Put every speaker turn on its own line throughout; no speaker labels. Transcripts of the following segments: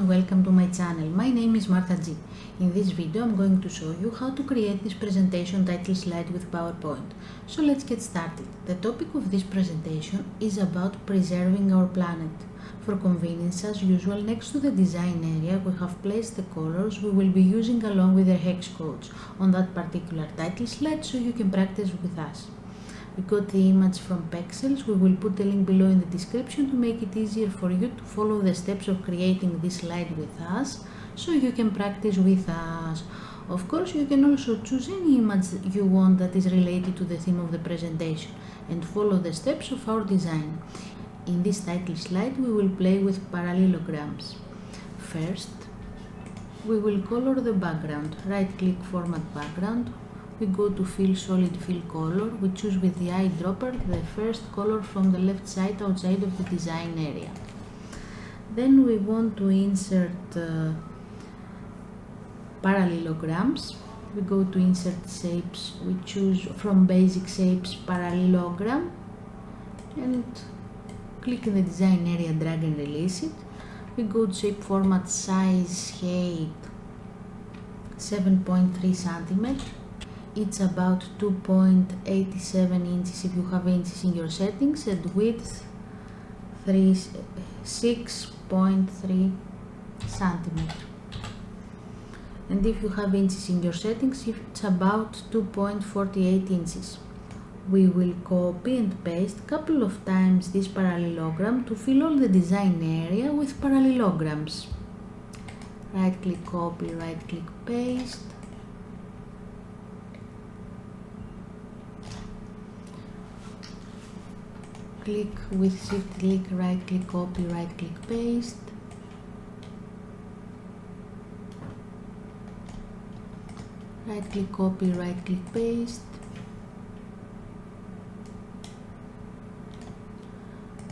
and welcome to my channel. My name is Martha G. In this video I'm going to show you how to create this presentation title slide with PowerPoint. So let's get started. The topic of this presentation is about preserving our planet. For convenience, as usual, next to the design area we have placed the colors we will be using along with the hex codes on that particular title slide so you can practice with us. We got the image from Pexels. We will put the link below in the description to make it easier for you to follow the steps of creating this slide with us so you can practice with us. Of course, you can also choose any image you want that is related to the theme of the presentation and follow the steps of our design. In this title slide, we will play with parallelograms. First, we will color the background. Right-click Format Background. We go to Fill Solid Fill Color. We choose with the eyedropper the first color from the left side outside of the design area. Then we want to insert parallelograms. We go to Insert Shapes. We choose from Basic Shapes Parallelogram and click in the design area, drag and release it. We go to Shape Format, Size, Height 7.3 cm. It's about 2.87 inches if you have inches in your settings, and width 6.3 centimeter. And if you have inches in your settings, it's about 2.48 inches. We will copy and paste a couple of times this parallelogram to fill all the design area with parallelograms. Right click copy, right click paste. Click with shift click, right click copy, right click paste. Right click copy, right click paste.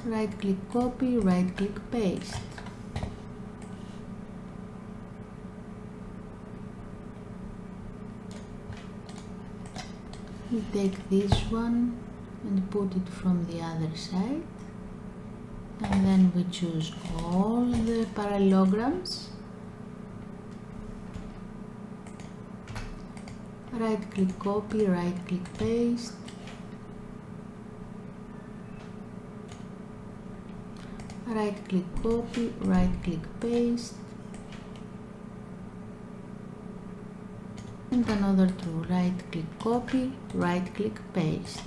Right click copy, right click paste. We take this one and put it from the other side, and then we choose all the parallelograms. Right click copy, right click paste. Right click copy, right click paste. And another two, right click copy, right click paste.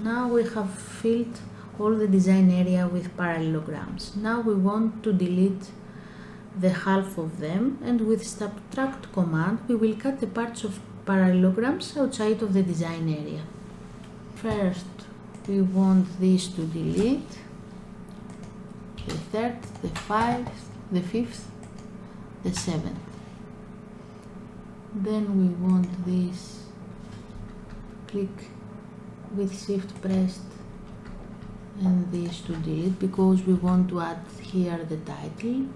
Now we have filled all the design area with parallelograms. Now we want to delete the half of them, and with subtract command we will cut the parts of parallelograms outside of the design area. First, we want this to delete the third, the the fifth, the seventh. Then we want this, click with shift pressed, and this to delete because we want to add here the title.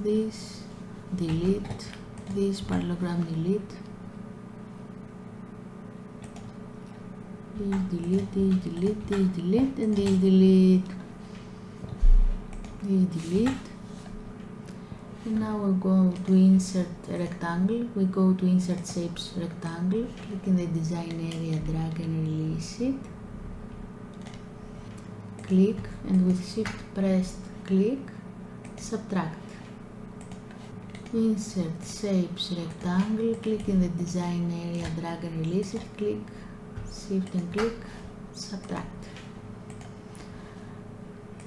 This delete, this parallelogram delete, this delete, this delete, this delete, and this delete, this delete. And now we go to insert a rectangle. We go to insert shapes rectangle, click in the design area, drag and release it. Click, and with shift pressed click, subtract. Insert shapes rectangle, click in the design area, drag and release it, click, shift and click, subtract.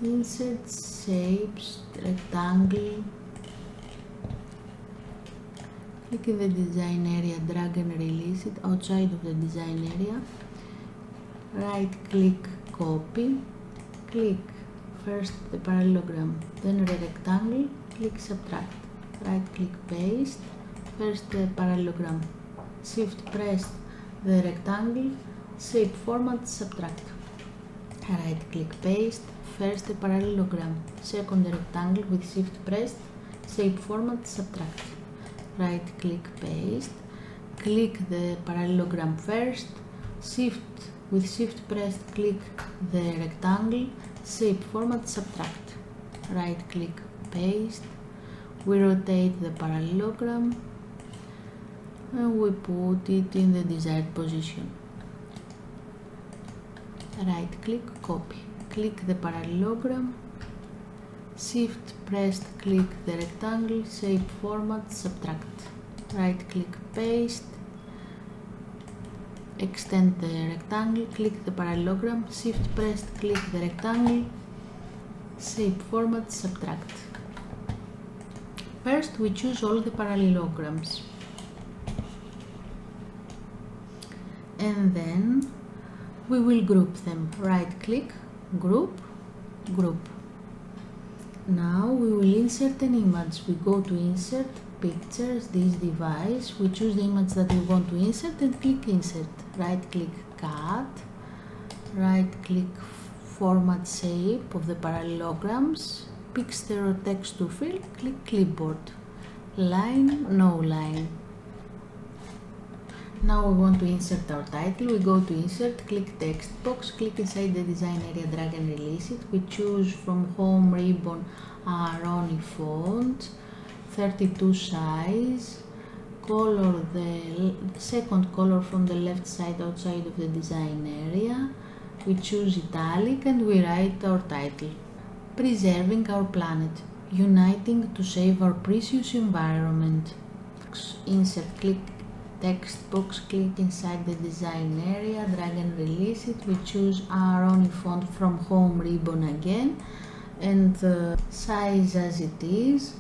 Insert shapes rectangle, click in the design area, drag and release it outside of the design area. Right click copy, click first the parallelogram, then the rectangle, click subtract. Right click paste, first the parallelogram, shift pressed the rectangle, shape format, subtract. Right click paste, first the parallelogram, second the rectangle with shift pressed, shape format, subtract. Right click paste, click the parallelogram first, with shift pressed click the rectangle, shape, format, subtract. Right click, paste. We rotate the parallelogram and we put it in the desired position. Right click, copy. Click the parallelogram, shift pressed click the rectangle, shape, format, subtract. Right click, paste. Extend the rectangle, click the parallelogram, shift pressed click the rectangle, shape, format, subtract. First we choose all the parallelograms and then we will group them. Right click, group, group. Now we will insert an image. We go to insert, pictures, this device, we choose the image that we want to insert and click insert. Right click, cut. Right click, format shape of the parallelograms, pick stereo text to fill, click clipboard. Line, no line. Now we want to insert our title. We go to insert, click text box, click inside the design area, drag and release it. We choose from home ribbon Aroni font, 32 size, color the second color from the left side outside of the design area. We choose italic and we write our title. Preserving our planet, uniting to save our precious environment. Insert, click text box, click inside the design area, drag and release it. We choose Aroni font from home ribbon again and size as it is.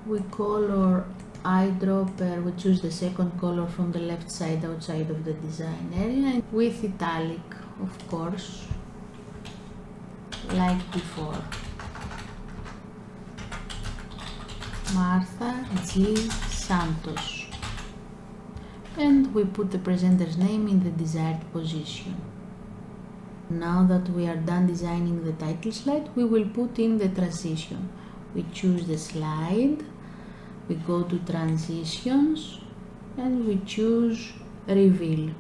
We color eyedropper, we choose the second color from the left side outside of the design area and with italic, of course, like before. Martha G. Santos. And we put the presenter's name in the desired position. Now that we are done designing the title slide, we will put in the transition. We choose the slide, we go to transitions and we choose reveal.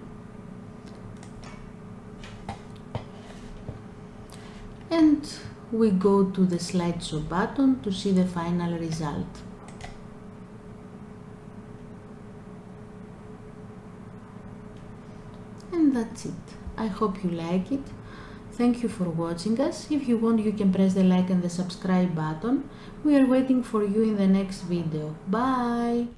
And we go to the slideshow button to see the final result. And that's it. I hope you like it. Thank you for watching us. If you want, you can press the like and the subscribe button. We are waiting for you in the next video. Bye!